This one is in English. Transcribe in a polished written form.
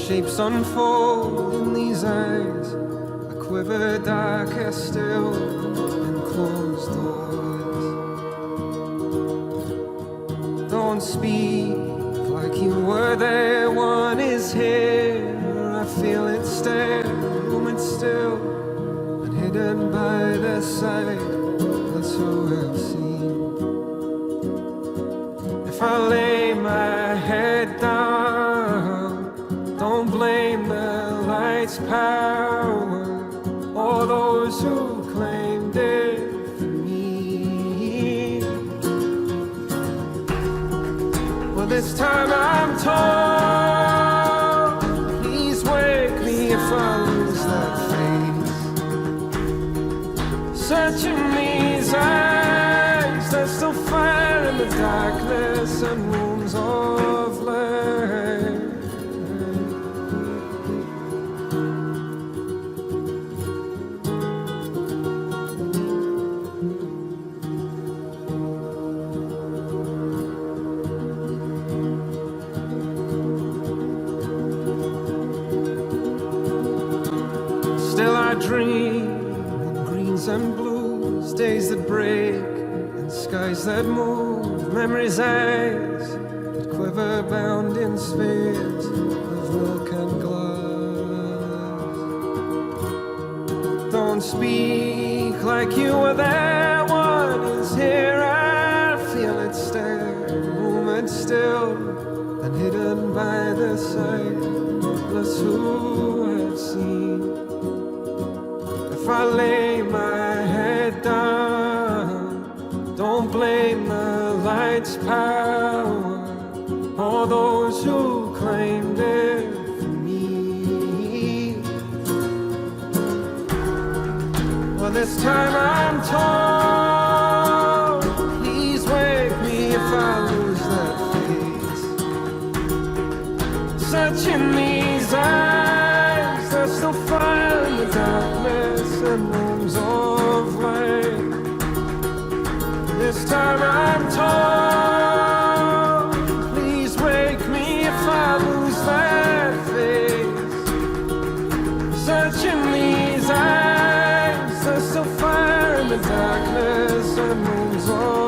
Shapes unfold in these eyes, a quiver darker still in closed doors. Don't speak like you were there, one is here. I feel it stare, moment still, and hidden by the side. That's who I've seen. If I lay my head down, don't blame the light's power or those who claimed it for me. Well, this time I'm torn. Please wake me if I lose that face. Searching these eyes, there's still fire in the darkness and wounds of lead. Still I dream in greens and blues, days that break and skies that move, memories eyes that quiver bound in spheres of milk and glass. Don't speak like you were there, one is here. I feel it stare, moment still and hidden by the sight. That's who I've seen. If I lay my head down, don't blame the light's power or those who claimed it for me. Well, this time I'm torn. Please wake me if I lose that face. Searching these eyes, there's still fire in the darkness and rooms of light. This time I'm torn. Please wake me if I lose that face. Searching these eyes, there's still fire in the darkness and rooms of light.